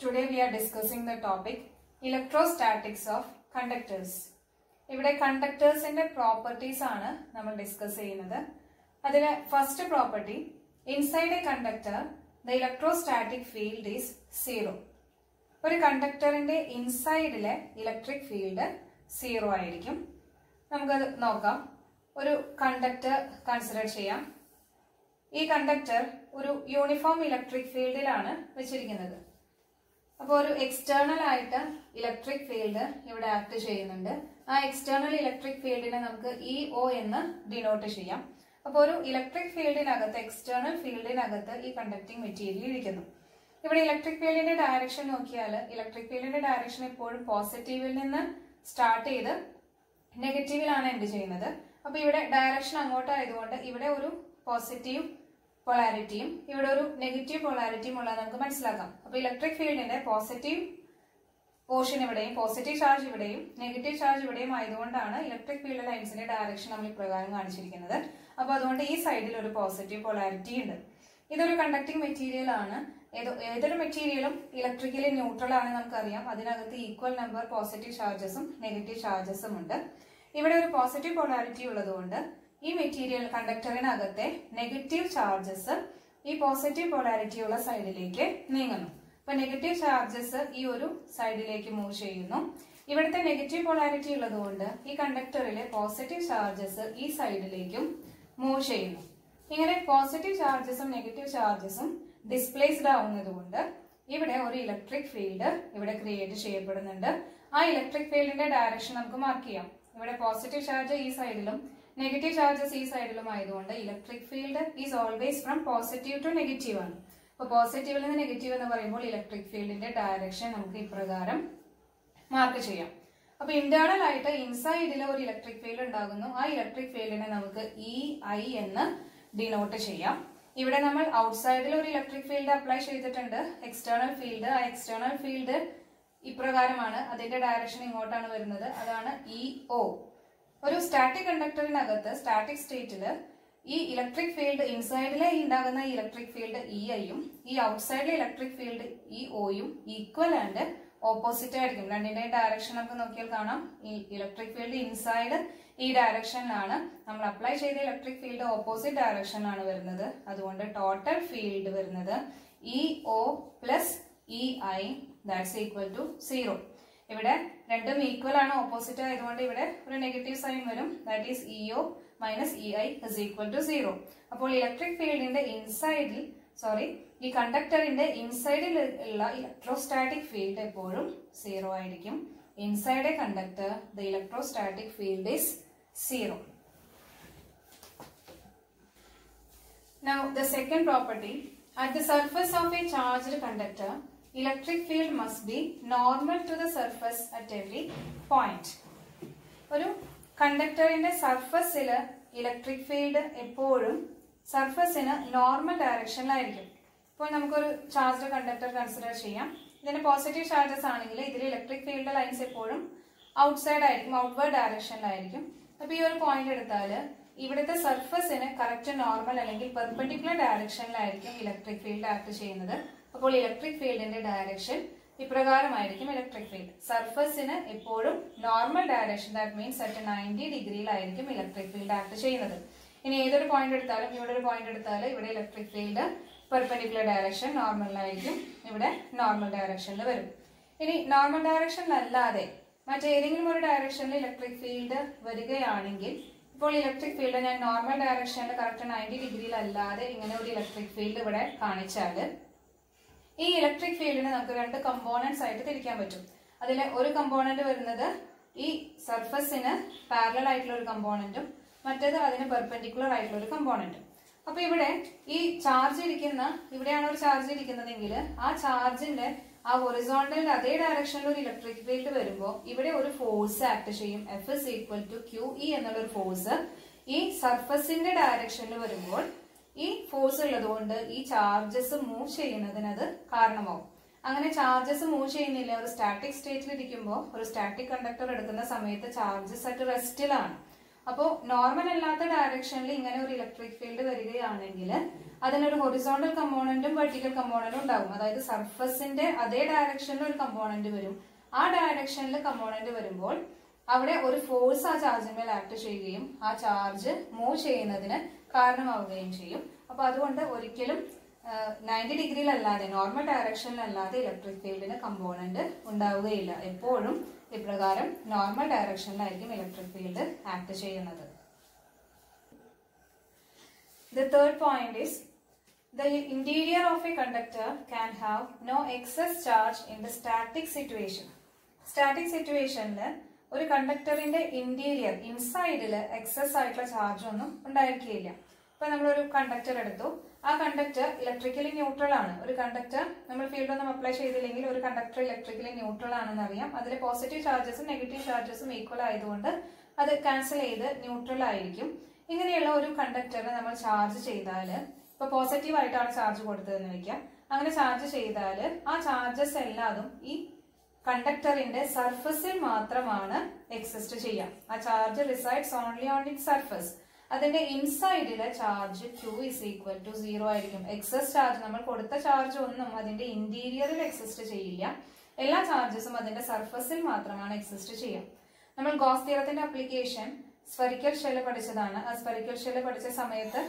Today we are discussing the topic electrostatics of conductors. ഇവിടെ കണ്ടക്ടേഴ്സിന്റെ properties ആണ് നമ്മൾ discuss ചെയ്യുന്നത്. അതിലെ first property, inside A conductor the electrostatic field is zero. ഒരു കണ്ടക്ടറിന്റെ ഇൻസൈഡിലെ electric field zero ആയിരിക്കും. നമുക്കത് നോക്കാം. ഒരു കണ്ടക്ടർ കൺസിഡർ ചെയ്യാം. ഈ കണ്ടക്ടർ ഒരു യൂണിഫോം ഇലക്ട്രിക് ഫീൽഡിലാണ് വെച്ചിരിക്കുന്നത്. അപ്പോൾ ഒരു എക്സ്റ്റേണൽ ആയിട്ട് ഇലക്ട്രിക് ഫീൽഡ് ഇവിടെ ആക്ട് ചെയ്യുന്നുണ്ട്. ആ എക്സ്റ്റേണൽ ഇലക്ട്രിക് ഫീൽഡിനെ നമുക്ക് ഇഒ എന്ന് ഡിനോട്ട് ചെയ്യാം. അപ്പോൾ ഒരു ഇലക്ട്രിക് ഫീൽഡിനകത്ത്, എക്സ്റ്റേണൽ ഫീൽഡിനകത്ത് ഈ കണ്ടക്ടിങ് മെറ്റീരിയൽ ഇരിക്കുന്നു. ഇവിടെ ഇലക്ട്രിക് ഫീൽഡിന്റെ ഡയറക്ഷൻ നോക്കിയാൽ ഇലക്ട്രിക് ഫീൽഡിന്റെ ഡയറക്ഷൻ എപ്പോഴും പോസിറ്റീവിൽ നിന്ന് സ്റ്റാർട്ട് ചെയ്ത് നെഗറ്റീവിലാണ് എൻഡ് ചെയ്യുന്നത്. അപ്പൊ ഇവിടെ ഡയറക്ഷൻ അങ്ങോട്ടായതുകൊണ്ട് ഇവിടെ ഒരു പോസിറ്റീവ് പൊളാരിറ്റിയും ഇവിടെ ഒരു നെഗറ്റീവ് പൊളാരിറ്റിയും ഉള്ളത് നമുക്ക് മനസ്സിലാക്കാം. അപ്പൊ ഇലക്ട്രിക് ഫീൽഡിന്റെ പോസിറ്റീവ് പോർഷൻ ഇവിടെയും പോസിറ്റീവ് ചാർജ് ഇവിടെയും നെഗറ്റീവ് ചാർജ് ഇവിടെയും ആയതുകൊണ്ടാണ് ഇലക്ട്രിക് ഫീൽഡ് ലൈൻസിന്റെ ഡയറക്ഷൻ നമ്മൾ ഇപ്രകാരം കാണിച്ചിരിക്കുന്നത്. അപ്പൊ അതുകൊണ്ട് ഈ സൈഡിൽ ഒരു പോസിറ്റീവ് പൊളാരിറ്റി ഉണ്ട്. ഇതൊരു കണ്ടക്ടിങ് മെറ്റീരിയൽ ആണ്. ഏതൊരു മെറ്റീരിയലും ഇലക്ട്രിക്കലി ന്യൂട്രൽ ആണ് നമുക്കറിയാം. അതിനകത്ത് ഈക്വൽ നമ്പർ പോസിറ്റീവ് ചാർജസും നെഗറ്റീവ് ചാർജസും ഉണ്ട്. ഇവിടെ ഒരു പോസിറ്റീവ് പൊളാരിറ്റി ഉള്ളതുകൊണ്ട് ഈ മെറ്റീരിയൽ കണ്ടക്ടറിനകത്തെ നെഗറ്റീവ് ചാർജസ് ഈ പോസിറ്റീവ് പൊളാരിറ്റി ഉള്ള സൈഡിലേക്ക് നീങ്ങുന്നു. അപ്പൊ നെഗറ്റീവ് ചാർജസ് ഈ ഒരു സൈഡിലേക്ക് മൂവ് ചെയ്യുന്നു. ഇവിടുത്തെ നെഗറ്റീവ് പൊളാരിറ്റി ഉള്ളതുകൊണ്ട് ഈ കണ്ടക്ടറിലെ പോസിറ്റീവ് ചാർജസ് ഈ സൈഡിലേക്കും മൂവ് ചെയ്യുന്നു. ഇങ്ങനെ പോസിറ്റീവ് ചാർജസും നെഗറ്റീവ് ചാർജസും ഡിസ്പ്ലേസ്ഡ് ആവുന്നതുകൊണ്ട് ഇവിടെ ഒരു ഇലക്ട്രിക് ഫീൽഡ് ഇവിടെ ക്രിയേറ്റ് ചെയ്യപ്പെടുന്നുണ്ട്. ആ ഇലക്ട്രിക് ഫീൽഡിന്റെ ഡയറക്ഷൻ നമുക്ക് മാർക്ക് ചെയ്യാം. ഇവിടെ പോസിറ്റീവ് ചാർജ് ഈ സൈഡിലും നെഗറ്റീവ് ചാർജസ് ഈ സൈഡിലും ആയതുകൊണ്ട് electric field is always from positive to negative ആണ്. അപ്പൊ പോസിറ്റീവിൽ നിന്ന് നെഗറ്റീവ് എന്ന് പറയുമ്പോൾ ഇലക്ട്രിക് ഫീൽഡിന്റെ ഡയറക്ഷൻ നമുക്ക് ഇപ്രകാരം മാർക്ക് ചെയ്യാം. അപ്പൊ ഇന്റേണൽ ആയിട്ട് ഇൻസൈഡിൽ ഒരു ഇലക്ട്രിക് ഫീൽഡ് ഉണ്ടാകുന്നു. ആ ഇലക്ട്രിക് ഫീൽഡിനെ നമുക്ക് ഇ എന്ന് ഡിനോട്ട് ചെയ്യാം. ഇവിടെ നമ്മൾ ഔട്ട്സൈഡിൽ ഒരു ഇലക്ട്രിക് ഫീൽഡ് അപ്ലൈ ചെയ്തിട്ടുണ്ട്, എക്സ്റ്റേണൽ ഫീൽഡ്. ആ എക്സ്റ്റേണൽ ഫീൽഡ് ഇപ്രകാരമാണ്. അതിന്റെ ഡയറക്ഷൻ ഇങ്ങോട്ടാണ് വരുന്നത്. അതാണ് ഇഒ. ഒരു സ്റ്റാറ്റിക് കണ്ടക്ടറിനകത്ത് സ്റ്റാറ്റിക് സ്റ്റേറ്റില് ഈ ഇലക്ട്രിക് ഫീൽഡ് ഇൻസൈഡിലെ ഉണ്ടാകുന്ന ഇലക്ട്രിക് ഫീൽഡ് ഇഐയും ഈ ഔട്ട്സൈഡിലെ ഇലക്ട്രിക് ഫീൽഡ് ഇഒയും ഈക്വൽ ആൻഡ് ഓപ്പോസിറ്റ് ആയിരിക്കും. രണ്ടിന്റെയും ഡയറക്ഷൻ നമുക്ക് നോക്കിയാൽ കാണാം. ഈ ഇലക്ട്രിക് ഫീൽഡ് ഇൻസൈഡ് ഈ ഡയറക്ഷനിലാണ്, നമ്മൾ അപ്ലൈ ചെയ്ത ഇലക്ട്രിക് ഫീൽഡ് ഓപ്പോസിറ്റ് ഡയറക്ഷനിലാണ് വരുന്നത്. അതുകൊണ്ട് ടോട്ടൽ ഫീൽഡ് വരുന്നത് E O plus E I that's equal to 0. ഇവിടെ രണ്ടും ഈക്വൽ ആണ്, ഓപ്പോസിറ്റ് ആയതുകൊണ്ട് ഇവിടെ ഒരു നെഗറ്റീവ് സൈൻ വരും. That is E O minus E I is equal to 0. അപ്പോൾ ഇലക്ട്രിക് ഫീൽഡിന്റെ ഈ കണ്ടക്ടറിന്റെ ഇൻസൈഡിൽ ഉള്ള ഇലക്ട്രോസ്റ്റാറ്റിക് ഫീൽഡ് എപ്പോഴും 0 ആയിരിക്കും. Inside A conductor the electrostatic field is 0. Now the second property, at the surface of a charged conductor electric field must be normal to the surface at every point. ഒരു കണ്ടക്ടറിന്റെ സർഫസില് electric field എപ്പോഴും സർഫസിന് normal ഡയറക്ഷനിലായിരിക്കും. ഇപ്പോൾ നമുക്കൊരു charged conductor consider ചെയ്യാം. ഇതിന് positive charges ആണെങ്കിൽ ഇതിൽ electric field lines എപ്പോഴും outside ആയിരിക്കും, ഔട്ട്വേർഡ് ഡയറക്ഷനിലായിരിക്കും. അപ്പൊ ഈ ഒരു പോയിന്റ് എടുത്താല് ഇവിടുത്തെ സർഫസിന് കറക്റ്റ് നോർമൽ അല്ലെങ്കിൽ പെർപെൻഡിക്കുലർ ഡയറക്ഷനിലായിരിക്കും ഇലക്ട്രിക് ഫീൽഡ് ആക്ട് ചെയ്യുന്നത്. അപ്പോൾ ഇലക്ട്രിക് ഫീൽഡിന്റെ ഡയറക്ഷൻ ഇപ്രകാരമായിരിക്കും. ഇലക്ട്രിക് ഫീൽഡ് സർഫസിന് എപ്പോഴും normal direction, that means at 90 ഡിഗ്രിയിലായിരിക്കും ഇലക്ട്രിക് ഫീൽഡ് ആക്ട് ചെയ്യുന്നത്. ഇനി ഏതൊരു പോയിന്റ് എടുത്താലും, ഇവിടെ ഒരു പോയിന്റ് എടുത്താലും ഇവിടെ ഇലക്ട്രിക് ഫീൽഡ് പെർപെൻഡിക്കുലർ ഡയറക്ഷൻ നോർമലിലായിരിക്കും, ഇവിടെ നോർമൽ ഡയറക്ഷനിൽ വരും. ഇനി നോർമൽ ഡയറക്ഷനിലല്ലാതെ മറ്റേതെങ്കിലും ഒരു ഡയറക്ഷനിൽ ഇലക്ട്രിക് ഫീൽഡ് വരികയാണെങ്കിൽ, ഇപ്പോൾ ഇലക്ട്രിക് ഫീൽഡ് ഞാൻ നോർമൽ ഡയറക്ഷനിൽ കറക്റ്റ് 90 ഡിഗ്രിയിലല്ലാതെ ഇങ്ങനെ ഒരു ഇലക്ട്രിക് ഫീൽഡ് ഇവിടെ കാണിച്ചാല് ഈ ഇലക്ട്രിക് ഫീൽഡിനെ നമുക്ക് രണ്ട് കമ്പോണന്റ്സ് ആയിട്ട് തിരിക്കാൻ പറ്റും. അതിൽ ഒരു കമ്പോണന്റ് വരുന്നത് ഈ സർഫസിന് പാരലൽ ആയിട്ടുള്ള ഒരു കമ്പോണന്റും മറ്റേത് അതിന് പെർപെൻഡിക്കുലർ ആയിട്ടുള്ള ഒരു കമ്പോണന്റും. അപ്പൊ ഇവിടെ ഈ ചാർജ് ഇരിക്കുന്ന, ഇവിടെയാണ് ഒരു ചാർജ് ഇരിക്കുന്നതെങ്കിൽ ആ ചാർജിന്റെ ആ ഹൊറിസോണ്ടലിന്റെ അതേ ഡയറക്ഷനിൽ ഒരു ഇലക്ട്രിക് ഫീൽഡ് വരുമ്പോൾ ഇവിടെ ഒരു ഫോഴ്സ് ആക്ട് ചെയ്യും. F is equal to Q E എന്നുള്ള ഒരു ഫോഴ്സ് ഈ സർഫസിന്റെ ഡയറക്ഷനിൽ വരുമ്പോൾ ഈ ഫോഴ്സ് ഉള്ളതുകൊണ്ട് ഈ ചാർജസ് മൂവ് ചെയ്യുന്നതിന് അത് കാരണമാവും. അങ്ങനെ ചാർജസ് മൂവ് ചെയ്യുന്നില്ല. ഒരു സ്റ്റാറ്റിക് സ്റ്റേറ്റിൽ ഇരിക്കുമ്പോൾ ഒരു സ്റ്റാറ്റിക് കണ്ടക്ടർ എടുക്കുന്ന സമയത്ത് ചാർജസ് അറ്റ് റെസ്റ്റിലാണ്. അപ്പോൾ നോർമൽ അല്ലാത്ത ഡയറക്ഷനിൽ ഇങ്ങനെ ഒരു ഇലക്ട്രിക് ഫീൽഡ് വരികയാണെങ്കിൽ അതിനൊരു ഹൊറിസോണ്ടൽ കമ്പോണന്റും വെർട്ടിക്കൽ കമ്പോണന്റും ഉണ്ടാകും. അതായത് സർഫസിന്റെ അതേ ഡയറക്ഷനിൽ ഒരു കമ്പോണന്റ് വരും. ആ ഡയറക്ഷനിൽ കമ്പോണന്റ് വരുമ്പോൾ അവിടെ ഒരു ഫോഴ്സ് ആ ചാർജിന്മേൽ ആക്ട് ചെയ്യുകയും ആ ചാർജ് മൂവ് ചെയ്യുന്നതിന് കാരണമാവുകയും ചെയ്യും. അപ്പൊ അതുകൊണ്ട് ഒരിക്കലും 90 ഡിഗ്രിയിലല്ലാതെ നോർമൽ ഡയറക്ഷനിലല്ലാതെ ഇലക്ട്രിക് ഫീൽഡിന് കമ്പോണന്റ് ഉണ്ടാവുകയില്ല. എപ്പോഴും ഇപ്രകാരം നോർമൽ ഡയറക്ഷനിലായിരിക്കും ഇലക്ട്രിക് ഫീൽഡ് ആക്ട് ചെയ്യുന്നത്. The third point is the interior of a conductor can have no excess charge in the static situation. Static situationൽ ഒരു കണ്ടക്ടറിന്റെ ഇന്റീരിയർ ഇൻസൈഡില് എക്സസ് ആയിട്ടുള്ള ചാർജ് ഒന്നും ഉണ്ടായിരിക്കില്ല. ഇപ്പൊ നമ്മളൊരു കണ്ടക്ടർ എടുത്തു. ആ കണ്ടക്ടർ ഇലക്ട്രിക്കലി ന്യൂട്രൽ ആണ്. ഒരു കണ്ടക്ടർ നമ്മൾ ഫീൽഡ് ഒന്നും അപ്ലൈ ചെയ്തില്ലെങ്കിൽ ഒരു കണ്ടക്ടർ ഇലക്ട്രിക്കലി ന്യൂട്രൽ ആണെന്ന് അറിയാം. അതിലെ പോസിറ്റീവ് ചാർജസും നെഗറ്റീവ് ചാർജസും ഈക്വൽ ആയതുകൊണ്ട് അത് ക്യാൻസൽ ചെയ്ത് ന്യൂട്രൽ ആയിരിക്കും. ഇങ്ങനെയുള്ള ഒരു കണ്ടക്ടറിനെ നമ്മൾ ചാർജ് ചെയ്താല്, ഇപ്പൊ പോസിറ്റീവ് ആയിട്ടാണ് ചാർജ് കൊടുത്തതെന്ന് വെക്കാം. അങ്ങനെ ചാർജ് ചെയ്താല് ആ ചാർജസ് എല്ലാതും ഈ കണ്ടക്ടറിന്റെ സർഫസിൽ മാത്രമാണ് എക്സിസ്റ്റ് ചെയ്യാം. ആ charge resides only on it surface. അതിന്റെ ഇൻസൈഡിലെ charge Q is equal to 0 ആയിരിക്കും. എക്സസ് ചാർജ്, നമ്മൾ കൊടുത്ത ചാർജ് ഒന്നും അതിന്റെ ഇന്റീരിയറിൽ എക്സിസ്റ്റ് ചെയ്യില്ല. എല്ലാ ചാർജസും അതിന്റെ സർഫസിൽ മാത്രമാണ് എക്സിസ്റ്റ് ചെയ്യാം. നമ്മൾ ഗോസ് തിയറത്തിന്റെ അപ്ലിക്കേഷൻ സ്ഫെറിക്കൽ ഷെല്ല് പഠിച്ചതാണ്. ആ സ്ഫെറിക്കൽ ഷെല്ല് പഠിച്ച സമയത്ത്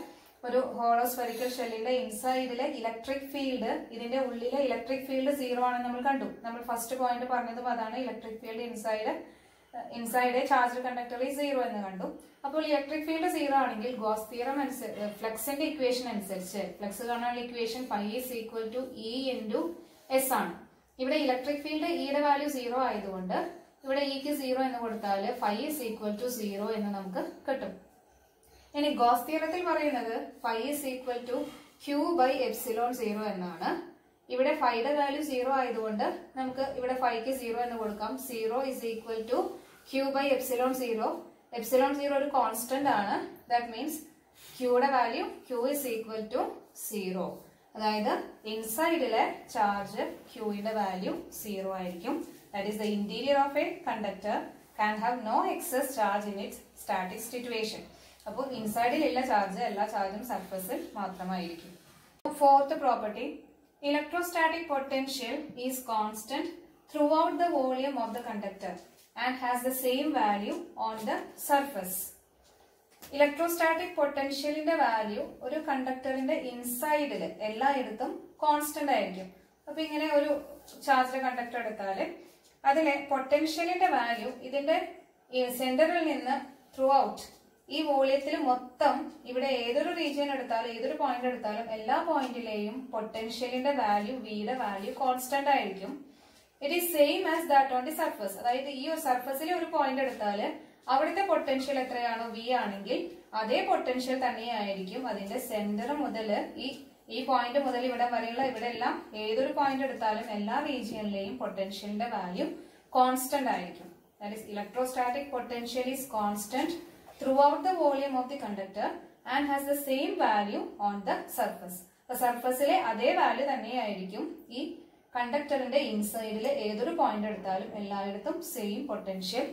ഒരു ഹോളോ സ്ഫെറിക്കൽ ഷെല്ലിന്റെ ഇൻസൈഡിലെ ഇലക്ട്രിക് ഫീൽഡ്, ഇതിന്റെ ഉള്ളിലെ ഇലക്ട്രിക് ഫീൽഡ് 0 ആണെന്ന് നമ്മൾ കണ്ടു. നമ്മൾ ഫസ്റ്റ് പോയിന്റ് പറഞ്ഞതും അതാണ്. Electric field inside charge conductor 0 എന്ന് കണ്ടു. അപ്പോൾ ഇലക്ട്രിക് ഫീൽഡ് 0 ആണെങ്കിൽ ഗോസ് തിയറം ഫ്ലക്സിന്റെ ഇക്വേഷൻ അനുസരിച്ച്, ഫ്ലക്സ് കാണാനുള്ള equation phi is equal to E into S ആണ്. ഇവിടെ ഇലക്ട്രിക് ഫീൽഡ് ഇയുടെ വാല്യൂ 0 ആയതുകൊണ്ട് ഇവിടെ ഇക്ക് 0 എന്ന് കൊടുത്താൽ phi is equal to 0 എന്ന് നമുക്ക് കിട്ടും. ഇനി ഗോസ് തിയറത്തിൽ പറയുന്നത് phi is equal to Q by epsilon 0 എന്നാണ്. ഇവിടെ ഫൈയുടെ വാല്യൂ 0 ആയതുകൊണ്ട് നമുക്ക് ഇവിടെ ഫൈക്ക് 0 എന്ന് കൊടുക്കാം. 0 is equal to Q by epsilon 0. Epsilon 0 ഒരു കോൺസ്റ്റന്റ് ആണ്. ദാറ്റ് മീൻസ് Qയുടെ value Q is equal to 0. അതായത് ഇൻസൈഡിലെ ചാർജ് Qയുടെ വാല്യൂ 0 ആയിരിക്കും. That is the interior of a conductor can have no excess charge in its static situation. അപ്പോൾ ഇൻസൈഡിലുള്ള charge എല്ലാ ചാർജും സർഫസിൽ മാത്രമായിരിക്കും. Fourth property, electrostatic potential is constant throughout the volume of the conductor and has the same value on the surface. Electrostatic potentialന്റെ value ഒരു കണ്ടക്ടറിന്റെ ഇൻസൈഡില് എല്ലായിടത്തും constant ആയിരിക്കും. അപ്പൊ ഇങ്ങനെ ഒരു ചാർജ് കണ്ടക്ടർ എടുത്താല് അതിലെ പൊട്ടൻഷ്യലിന്റെ വാല്യൂ ഇതിന്റെ സെന്ററിൽ നിന്ന് ത്രൂ ഔട്ട് ഈ വോളിയത്തിൽ മൊത്തം ഇവിടെ ഏതൊരു റീജിയൻ എടുത്താലും ഏതൊരു പോയിന്റ് എടുത്താലും എല്ലാ പോയിന്റിലെയും പൊട്ടൻഷ്യലിന്റെ വാല്യൂ വിയുടെ വാല്യൂ കോൺസ്റ്റന്റ് ആയിരിക്കും. It is same as that on the surface. അതായത് ഈ ഒരു സർഫസിലെ ഒരു പോയിന്റ് എടുത്താല് അവിടുത്തെ പൊട്ടൻഷ്യൽ എത്രയാണോ വി ആണെങ്കിൽ അതേ പൊട്ടൻഷ്യൽ തന്നെയായിരിക്കും അതിന്റെ സെന്റർ മുതൽ ഈ പോയിന്റ് മുതൽ ഇവിടെ വരെയുള്ള ഇവിടെ എല്ലാം ഏതൊരു പോയിന്റ് എടുത്താലും എല്ലാ റീജിയനിലെയും പൊട്ടൻഷ്യലിന്റെ വാല്യൂ കോൺസ്റ്റന്റ് ആയിരിക്കും. That is electrostatic potential is constant throughout the volume of the conductor and has the same value on the surface. സർഫസിലെ അതേ വാല്യൂ തന്നെയായിരിക്കും ഈ കണ്ടക്ടറിന്റെ ഇൻസൈഡിലെ ഏതൊരു പോയിന്റ് എടുത്താലും എല്ലായിടത്തും സെയിം പൊട്ടൻഷ്യൽ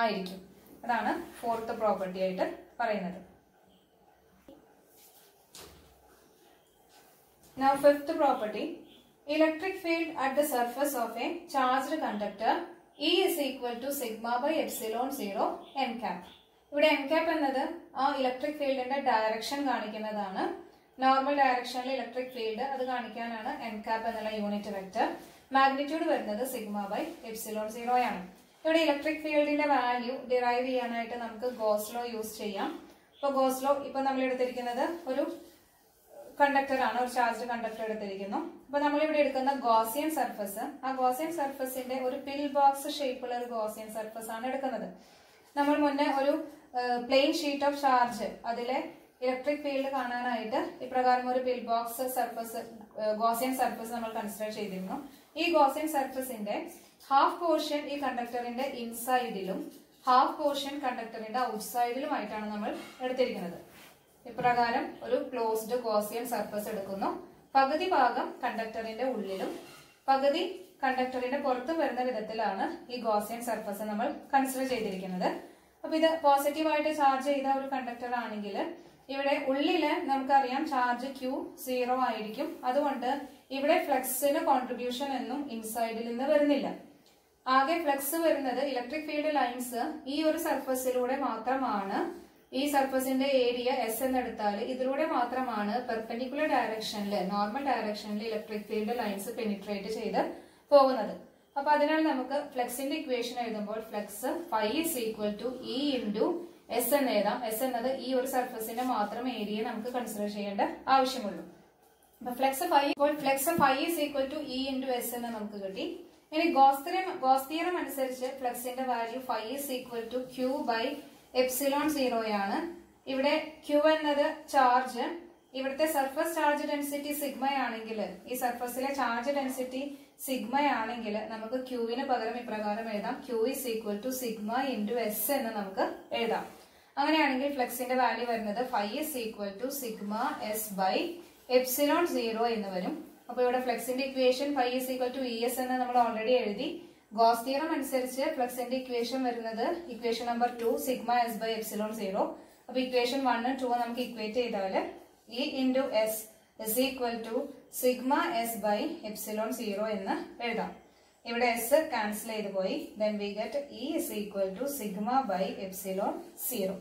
ആയിരിക്കും. അതാണ് ഫോർത്ത് പ്രോപ്പർട്ടി ആയിട്ട് പറയുന്നത്. Now fifth property, electric field at the surface of a charged conductor E is equal to sigma by epsilon 0 n cap. ഇവിടെ n cap എന്നത് ആ ഇലക്ട്രിക് ഫീൽഡിന്റെ ഡയറക്ഷൻ കാണിക്കുന്നതാണ്. നോർമൽ ഡയറക്ഷനിൽ ഇലക്ട്രിക് ഫീൽഡ് അത് കാണിക്കാനാണ് n cap എന്നുള്ള യൂണിറ്റ് വെക്ടർ. മാഗ്നിറ്റ്യൂഡ് വരുന്നത് സിഗ്മ ബൈ എപ്സിലോൺ 0 ആണ്. ഇവിടെ ഇലക്ട്രിക് ഫീൽഡിന്റെ വാല്യൂ ഡിറൈവ് ചെയ്യാനായിട്ട് നമുക്ക് ഗോസ് ലോ യൂസ് ചെയ്യാം. ഇപ്പൊ ഗോസ് ലോ ഇപ്പൊ നമ്മൾ എടുത്തിരിക്കുന്നത് ഒരു കണ്ടക്ടർ ആണ്, ഒരു ചാർജ് കണ്ടക്ടർ എടുത്തിരിക്കുന്നു. അപ്പൊ നമ്മളിവിടെ എടുക്കുന്ന ഗോസിയൻ സർഫസ്, ആ ഗോസിയൻ സർഫസിന്റെ ഒരു പിൽ ബോക്സ് ഷേപ്പുള്ള ഒരു ഗോസിയൻ സർഫസ് ആണ് എടുക്കുന്നത്. നമ്മൾ മുന്നേ ഒരു പ്ലെയിൻ ഷീറ്റ് ഓഫ് ചാർജ് അതിലെ ഇലക്ട്രിക് ഫീൽഡ് കാണാനായിട്ട് ഇപ്രകാരം ഒരു പിൽ ബോക്സ് സർഫസ് ഗോസിയൻ സർഫസ് നമ്മൾ കൺസിഡർ ചെയ്തിരുന്നു. ഈ ഗോസിയൻ സർഫസിന്റെ ഹാഫ് പോർഷൻ ഈ കണ്ടക്ടറിന്റെ ഇൻസൈഡിലും ഹാഫ് പോർഷൻ കണ്ടക്ടറിന്റെ ഔട്ട്സൈഡിലുമായിട്ടാണ് നമ്മൾ എടുത്തിരിക്കുന്നത്. ഇപ്രകാരം ഒരു ക്ലോസ്ഡ് ഗോസിയൻ സർഫസ് എടുക്കുന്നു. പകുതി ഭാഗം കണ്ടക്ടറിന്റെ ഉള്ളിലും പകുതി കണ്ടക്ടറിന്റെ പുറത്തും വരുന്ന വിധത്തിലാണ് ഈ ഗോസിയൻ സർഫസ് നമ്മൾ കൺസിഡർ ചെയ്തിരിക്കുന്നത്. അപ്പൊ ഇത് പോസിറ്റീവായിട്ട് ചാർജ് ചെയ്ത ഒരു കണ്ടക്ടർ ആണെങ്കിൽ ഇവിടെ ഉള്ളില് നമുക്കറിയാം ചാർജ് Q 0 ആയിരിക്കും. അതുകൊണ്ട് ഇവിടെ ഫ്ലക്സിന് കോൺട്രിബ്യൂഷൻ എന്നും ഇൻസൈഡിൽ നിന്ന് വരുന്നില്ല. ആകെ ഫ്ലക്സ് വരുന്നത് ഇലക്ട്രിക് ഫീൽഡ് ലൈൻസ് ഈ ഒരു സർഫസിലൂടെ മാത്രമാണ്. ഈ സർഫസിന്റെ ഏരിയ എസ് എന്നെടുത്താൽ ഇതിലൂടെ മാത്രമാണ് പെർപെൻഡിക്കുലർ ഡയറക്ഷനിൽ, നോർമൽ ഡയറക്ഷനിൽ ഇലക്ട്രിക് ഫീൽഡ് ലൈൻസ് പെനിട്രേറ്റ് ചെയ്ത് പോകുന്നത്. അപ്പൊ അതിനാൽ നമുക്ക് ഫ്ലക്സിന്റെ ഇക്വേഷൻ എഴുതുമ്പോൾ flux phi is equal to E into S എന്ന് എഴുതാം. എസ് എന്നത് ഈ ഒരു സർഫസിന്റെ മാത്രം ഏരിയ നമുക്ക് കൺസിഡർ ചെയ്യേണ്ട ആവശ്യമുള്ളൂ. അപ്പൊ flux phi is equal to E into S എന്ന് നമുക്ക് കിട്ടി. ഇനി ഗോസ് തിയറം അനുസരിച്ച് ഫ്ലക്സിന്റെ value phi is equal to Q by epsilon 0 ആണ്. ഇവിടെ ക്യൂ എന്നത് ചാർജ്, ഇവിടുത്തെ സർഫസ് ചാർജ് ഡെൻസിറ്റി സിഗ്മയാണെങ്കിൽ, ഈ സർഫസിലെ ചാർജ് ഡെൻസിറ്റി സിഗ്മയാണെങ്കിൽ നമുക്ക് ക്യൂവിന് പകരം ഇപ്രകാരം എഴുതാം. Q is equal to sigma into S എന്ന് നമുക്ക് എഴുതാം. അങ്ങനെയാണെങ്കിൽ ഫ്ലക്സിന്റെ വാല്യൂ വരുന്നത് phi is equal to sigma S by epsilon 0 എന്ന് വരും. അപ്പൊ ഇവിടെ ഫ്ലക്സിന്റെ equation phi is equal to E S എന്ന് നമ്മൾ ഓൾറെഡി എഴുതി. ഗോസ് തിയറം അനുസരിച്ച് ഫ്ലക്സിന്റെ ഇക്വേഷൻ വരുന്നത് equation number 2 sigma S by epsilon 0. അപ്പൊ ഇക്വേഷൻ 1 2 നമുക്ക് ഇക്വേറ്റ് ചെയ്താൽ E into S is equal to sigma S by epsilon 0 എന്ന് എഴുതാം. ഇവിടെ എസ് ക്യാൻസൽ ചെയ്ത് പോയി. Then we get E is equal to sigma by epsilon 0.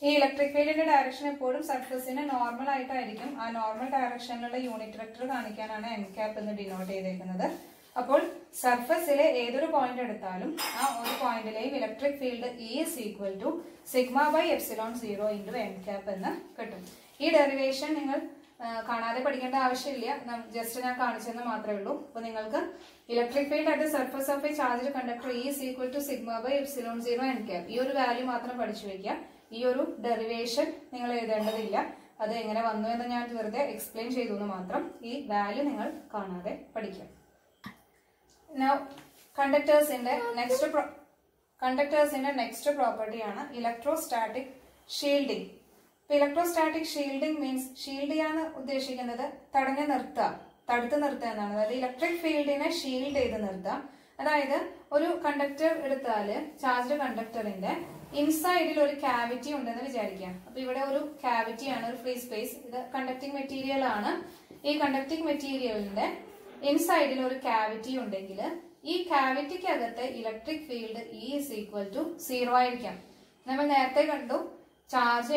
ഈ ഇലക്ട്രിക് ഫീൽഡിന്റെ ഡയറക്ഷൻ എപ്പോഴും സർഫസിന് നോർമൽ ആയിട്ടായിരിക്കും. ആ നോർമൽ ഡയറക്ഷനിലുള്ള യൂണിറ്റ് വെക്ടർ കാണിക്കാനാണ് എൻ ക്യാപ് എന്ന് ഡിനോട്ട് ചെയ്തേക്കുന്നത്. അപ്പോൾ സർഫസിലെ ഏതൊരു പോയിന്റ് എടുത്താലും ആ ഒരു പോയിന്റിലെയും electric field E is equal to sigma by epsilon 0 into N cap എന്ന് കിട്ടും. ഈ ഡെറിവേഷൻ നിങ്ങൾ കാണാതെ പഠിക്കേണ്ട ആവശ്യമില്ല, ജസ്റ്റ് ഞാൻ കാണിച്ചെന്ന് മാത്രമേ ഉള്ളൂ. അപ്പൊ നിങ്ങൾക്ക് electric field at surface of a charged conductor E is equal to sigma by epsilon 0 n cap, ഈ ഒരു വാല്യൂ മാത്രം പഠിച്ചു വെക്കുക. ഈ ഒരു ഡെറിവേഷൻ നിങ്ങൾ എഴുതേണ്ടതില്ല. അത് എങ്ങനെ വന്നു എന്ന് ഞാൻ വെറുതെ എക്സ്പ്ലെയിൻ ചെയ്തു എന്ന് മാത്രം. ഈ വാല്യൂ നിങ്ങൾ കാണാതെ പഠിക്കുക. Now കണ്ടക്ടേഴ്സിന്റെ നെക്സ്റ്റ് പ്രോപ്പർട്ടി ആണ് electrostatic shielding. Electrostatic shielding means shield ചെയ്യാൻ ഉദ്ദേശിക്കുന്നത് തടഞ്ഞു നിർത്തുക, തടുത്തു നിർത്തുക എന്നാണ്. അതായത് ഇലക്ട്രിക് ഫീൽഡിനെ ഷീൽഡ് ചെയ്ത് നിർത്തുക. അതായത് ഒരു കണ്ടക്ടർ എടുത്താല് ചാർജ്ഡ് കണ്ടക്ടറിന്റെ ഇൻസൈഡിൽ ഒരു ക്യാവിറ്റി ഉണ്ടെന്ന് വിചാരിക്കാം. അപ്പൊ ഇവിടെ ഒരു ക്യാവിറ്റി ആണ്, ഒരു ഫ്രീ സ്പേസ്. ഇത് കണ്ടക്ടിങ് മെറ്റീരിയൽ ആണ്. ഈ കണ്ടക്ടിങ് മെറ്റീരിയലിന്റെ ഇൻസൈഡിൽ ഒരു ക്യാവിറ്റി ഉണ്ടെങ്കിൽ ഈ ക്യാവിറ്റിക്കകത്ത് electric field E is equal to 0 ആയിരിക്കാം. നമ്മൾ നേരത്തെ കണ്ടു ചാർജ്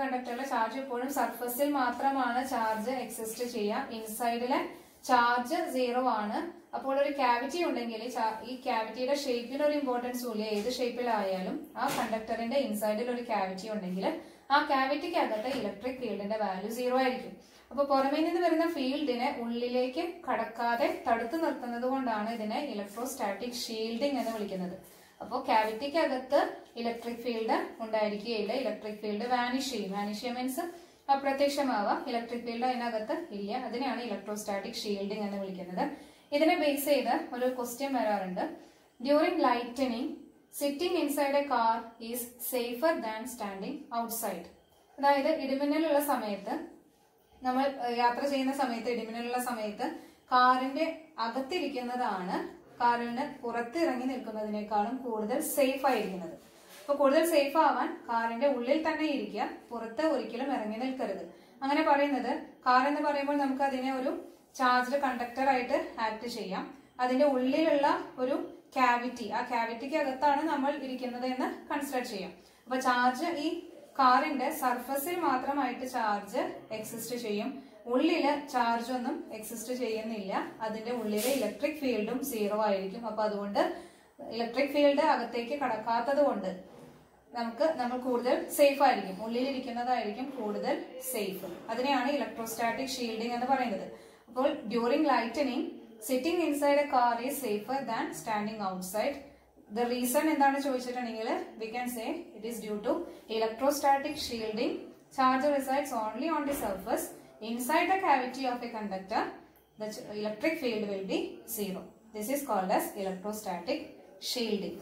കണ്ടക്ടറിലെ ചാർജ് എപ്പോഴും സർഫസിൽ മാത്രമാണ് ചാർജ് എക്സിസ്റ്റ് ചെയ്യുക. ഇൻസൈഡിലെ ചാർജ് 0 ആണ്. അപ്പോൾ ഒരു ക്യാവിറ്റി ഉണ്ടെങ്കിൽ ഈ ക്യാവിറ്റിയുടെ ഷേപ്പിന് ഒരു ഇമ്പോർട്ടൻസ് ഇല്ല. ഏത് ഷേപ്പിലായാലും ആ കണ്ടക്ടറിന്റെ ഇൻസൈഡിൽ ഒരു ക്യാവിറ്റി ഉണ്ടെങ്കിൽ ആ ക്യാവിറ്റിക്കകത്ത് ഇലക്ട്രിക് ഫീൽഡിന്റെ വാല്യൂ 0 ആയിരിക്കും. അപ്പൊ പുറമേ നിന്ന് വരുന്ന ഫീൽഡിനെ ഉള്ളിലേക്ക് കടക്കാതെ തടുത്തു നിർത്തുന്നത് കൊണ്ടാണ് ഇതിനെ ഇലക്ട്രോസ്റ്റാറ്റിക് ഷീൽഡിംഗ് എന്ന് വിളിക്കുന്നത്. അപ്പോൾ ക്യാവിറ്റിക്കകത്ത് ഇലക്ട്രിക് ഫീൽഡ് ഉണ്ടായിരിക്കുകയില്ല. ഇലക്ട്രിക് ഫീൽഡ് വാനിഷ് ചെയ്യും. വാനിഷ് മീൻസ് അപ്രത്യക്ഷമാവാം. ഇലക്ട്രിക് ഫീൽഡ് അതിനകത്ത് ഇല്ല. അതിനെയാണ് ഇലക്ട്രോസ്റ്റാറ്റിക് ഷീൽഡിംഗ് എന്ന് വിളിക്കുന്നത്. ഇതിനെ ബേസ് ചെയ്ത് ഒരു ക്വസ്റ്റ്യൻ വരാറുണ്ട്. During lightening sitting inside A car is safer than standing outside. അതായത് ഇടിമിന്നലുള്ള സമയത്ത്, നമ്മൾ യാത്ര ചെയ്യുന്ന സമയത്ത്, ഇടിമിന്നലുള്ള സമയത്ത് കാറിന്റെ അകത്തിരിക്കുന്നതാണ് കാറിന് പുറത്തിറങ്ങി നിൽക്കുന്നതിനേക്കാളും കൂടുതൽ സേഫ് ആയിരിക്കുന്നത്. അപ്പൊ കൂടുതൽ സേഫ് ആവാൻ കാറിന്റെ ഉള്ളിൽ തന്നെ ഇരിക്കുക, പുറത്ത് ഒരിക്കലും ഇറങ്ങി നിൽക്കരുത്. അങ്ങനെ പറയുന്നത് കാർ എന്ന് പറയുമ്പോൾ നമുക്ക് അതിനെ ഒരു ചാർജ്ഡ് കണ്ടക്ടർ ആയിട്ട് ആക്ട് ചെയ്യാം. അതിന്റെ ഉള്ളിലുള്ള ഒരു ക്യാവിറ്റി, ആ ക്യാവിറ്റിക്ക് അകത്താണ് നമ്മൾ ഇരിക്കുന്നത് എന്ന് കൺസിഡർ ചെയ്യാം. അപ്പൊ ചാർജ് ഈ കാറിന്റെ സർഫസിൽ മാത്രമായിട്ട് ചാർജ് എക്സിസ്റ്റ് ചെയ്യും. ഉള്ളില് ചാർജ് ഒന്നും എക്സിസ്റ്റ് ചെയ്യുന്നില്ല. അതിന്റെ ഉള്ളിലെ ഇലക്ട്രിക് ഫീൽഡും 0 ആയിരിക്കും. അപ്പൊ അതുകൊണ്ട് ഇലക്ട്രിക് ഫീൽഡ് അകത്തേക്ക് കടക്കാത്തത് കൊണ്ട് നമ്മൾ കൂടുതൽ സേഫ് ആയിരിക്കും. ഉള്ളിലിരിക്കുന്നതായിരിക്കും കൂടുതൽ സേഫ്. അതിനെയാണ് ഇലക്ട്രോസ്റ്റാറ്റിക് ഷീൽഡിംഗ് എന്ന് പറയുന്നത്. അപ്പോൾ during lightening sitting inside A car is safer than standing outside. The reason എന്താണ് ചോദിച്ചിട്ടുണ്ടെങ്കിൽ we can say it is due to electrostatic shielding. Charge resides only on the surface. Inside the cavity of a conductor, the electric field will be 0. This is called as electrostatic shielding.